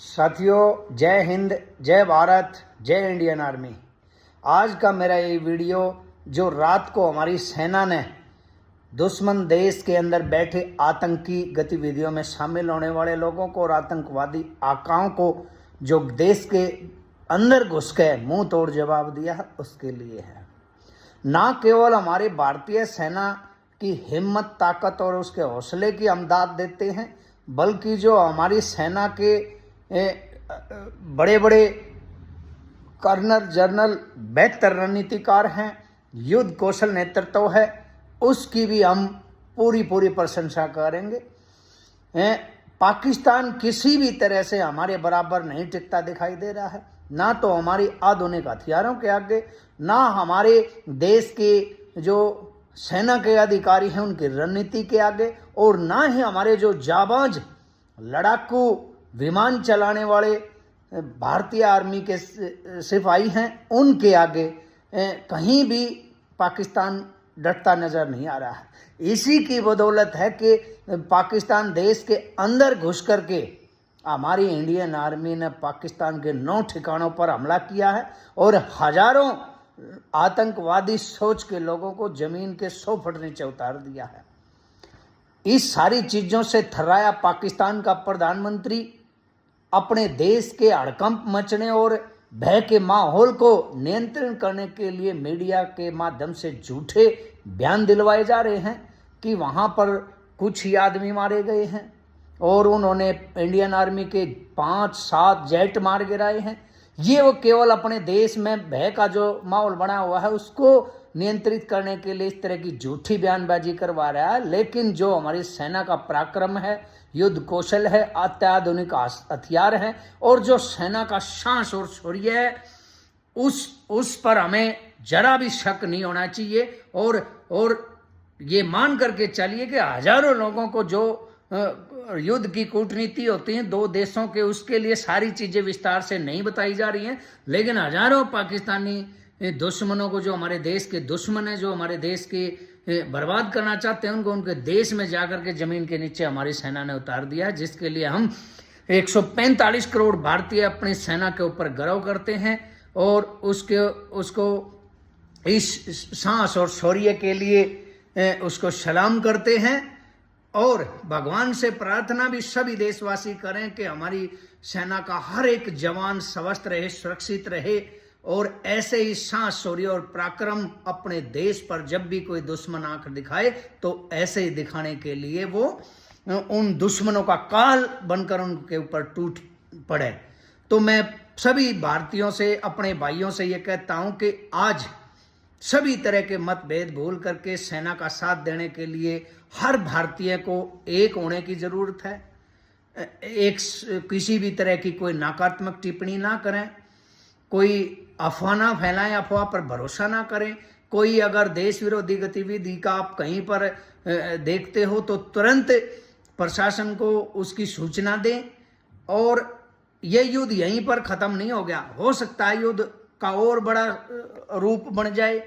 साथियों, जय हिंद, जय भारत, जय इंडियन आर्मी। आज का मेरा ये वीडियो जो रात को हमारी सेना ने दुश्मन देश के अंदर बैठे आतंकी गतिविधियों में शामिल होने वाले लोगों को और आतंकवादी आकाओं को जो देश के अंदर घुस के मुंह तोड़ जवाब दिया है, उसके लिए है। ना केवल हमारी भारतीय सेना की हिम्मत, ताकत और उसके हौसले की हम दाद देते हैं, बल्कि जो हमारी सेना के बड़े बड़े कर्नल, जनरल, बेहतर रणनीतिकार हैं, युद्ध कौशल नेतृत्व है, उसकी भी हम पूरी प्रशंसा करेंगे। पाकिस्तान किसी भी तरह से हमारे बराबर नहीं टिकता दिखाई दे रहा है, ना तो हमारी आधुनिक हथियारों के आगे, ना हमारे देश के जो सेना के अधिकारी हैं उनकी रणनीति के आगे, और ना ही हमारे जो जाबाज लड़ाकू विमान चलाने वाले भारतीय आर्मी के सिपाही हैं उनके आगे कहीं भी पाकिस्तान डटता नजर नहीं आ रहा है। इसी की बदौलत है कि पाकिस्तान देश के अंदर घुस करके हमारी इंडियन आर्मी ने पाकिस्तान के 9 ठिकानों पर हमला किया है और हजारों आतंकवादी सोच के लोगों को जमीन के 100 फुट नीचे उतार दिया है। इस सारी चीजों से थर्राया पाकिस्तान का प्रधानमंत्री अपने देश के हड़कंप मचने और भय के माहौल को नियंत्रण करने के लिए मीडिया के माध्यम से झूठे बयान दिलवाए जा रहे हैं कि वहां पर कुछ ही आदमी मारे गए हैं और उन्होंने इंडियन आर्मी के 5-7 जेट मार गिराए हैं। ये वो केवल अपने देश में भय का जो माहौल बना हुआ है उसको नियंत्रित करने के लिए इस तरह की झूठी बयानबाजी करवा रहा है, लेकिन जो हमारी सेना का पराक्रम है, युद्ध कौशल है, अत्याधुनिक हथियार है और जो सेना का साहस और शौर्य है, उस पर हमें जरा भी शक नहीं होना चाहिए। और ये मान करके चलिए कि हजारों लोगों को जो युद्ध की कूटनीति होती है दो देशों के, उसके लिए सारी चीजें विस्तार से नहीं बताई जा रही हैं, लेकिन हजारों पाकिस्तानी दुश्मनों को, जो हमारे देश के दुश्मन है, जो हमारे देश के बर्बाद करना चाहते हैं, उनको उनके देश में जाकर के जमीन के नीचे हमारी सेना ने उतार दिया है, जिसके लिए हम 145 करोड़ भारतीय अपनी सेना के ऊपर गर्व करते हैं और उसको इस साहस और शौर्य के लिए उसको सलाम करते हैं। और भगवान से प्रार्थना भी सभी देशवासी करें कि हमारी सेना का हर एक जवान स्वस्थ रहे, सुरक्षित रहे और ऐसे ही साहस, शौर्य और पराक्रम अपने देश पर जब भी कोई दुश्मन आंख दिखाए तो ऐसे ही दिखाने के लिए वो उन दुश्मनों का काल बनकर उनके ऊपर टूट पड़े। तो मैं सभी भारतीयों से, अपने भाइयों से ये कहता हूं कि आज सभी तरह के मतभेद भूल करके सेना का साथ देने के लिए हर भारतीय को एक होने की जरूरत है। किसी भी तरह की कोई नकारात्मक टिप्पणी ना करें, कोई अफवाह ना फैलाएं, अफवाह पर भरोसा ना करें। कोई अगर देश विरोधी गतिविधि का आप कहीं पर देखते हो तो तुरंत प्रशासन को उसकी सूचना दें। और यह युद्ध यहीं पर खत्म नहीं हो गया, हो सकता है युद्ध का और बड़ा रूप बन जाए।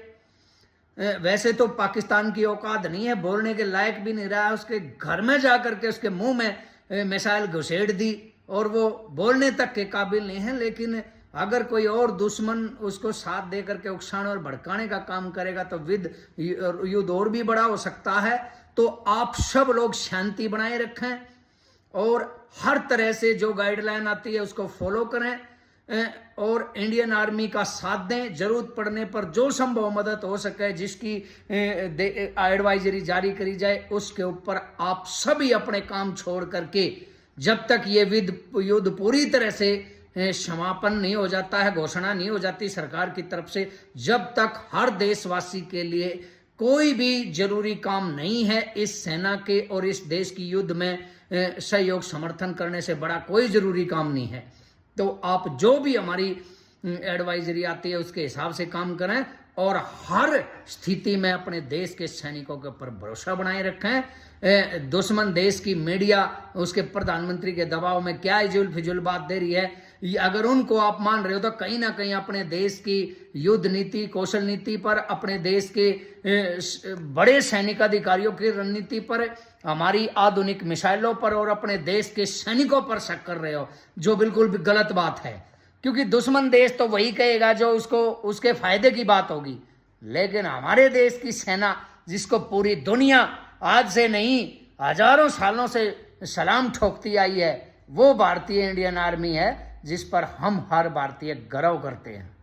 वैसे तो पाकिस्तान की औकात नहीं है, बोलने के लायक भी नहीं रहा है, उसके घर में जाकर के उसके मुंह में मिसाइल घुसेड़ दी और वो बोलने तक के काबिल नहीं है। लेकिन अगर कोई और दुश्मन उसको साथ दे करके उकसाने और भड़काने का काम करेगा तो युद्ध और भी बड़ा हो सकता है। तो आप सब लोग शांति बनाए रखें और हर तरह से जो गाइडलाइन आती है उसको फॉलो करें और इंडियन आर्मी का साथ दें। जरूरत पड़ने पर जो संभव मदद हो सके, जिसकी एडवाइजरी जारी करी जाए, उसके ऊपर आप सभी अपने काम छोड़ करके, जब तक ये युद्ध पूरी तरह से समापन नहीं हो जाता है, घोषणा नहीं हो जाती सरकार की तरफ से, जब तक हर देशवासी के लिए कोई भी जरूरी काम नहीं है इस सेना के और इस देश की युद्ध में सहयोग समर्थन करने से बड़ा कोई जरूरी काम नहीं है। तो आप जो भी हमारी एडवाइजरी आती है उसके हिसाब से काम करें और हर स्थिति में अपने देश के सैनिकों के ऊपर भरोसा बनाए रखें। दुश्मन देश की मीडिया उसके प्रधानमंत्री के दबाव में क्या इजुल फिजुल बात दे रही है, अगर उनको आप मान रहे हो तो कहीं ना कहीं अपने देश की युद्ध नीति, कौशल नीति पर, अपने देश के बड़े सैनिक अधिकारियों की रणनीति पर हमारी आधुनिक मिसाइलों पर और अपने देश के सैनिकों पर शक कर रहे हो, जो बिल्कुल भी गलत बात है। क्योंकि दुश्मन देश तो वही कहेगा जो उसके फायदे की बात होगी। लेकिन हमारे देश की सेना, जिसको पूरी दुनिया आज से नहीं हजारों सालों से सलाम ठोकती आई है, वो भारतीय इंडियन आर्मी है, जिस पर हम हर भारतीय गर्व करते हैं।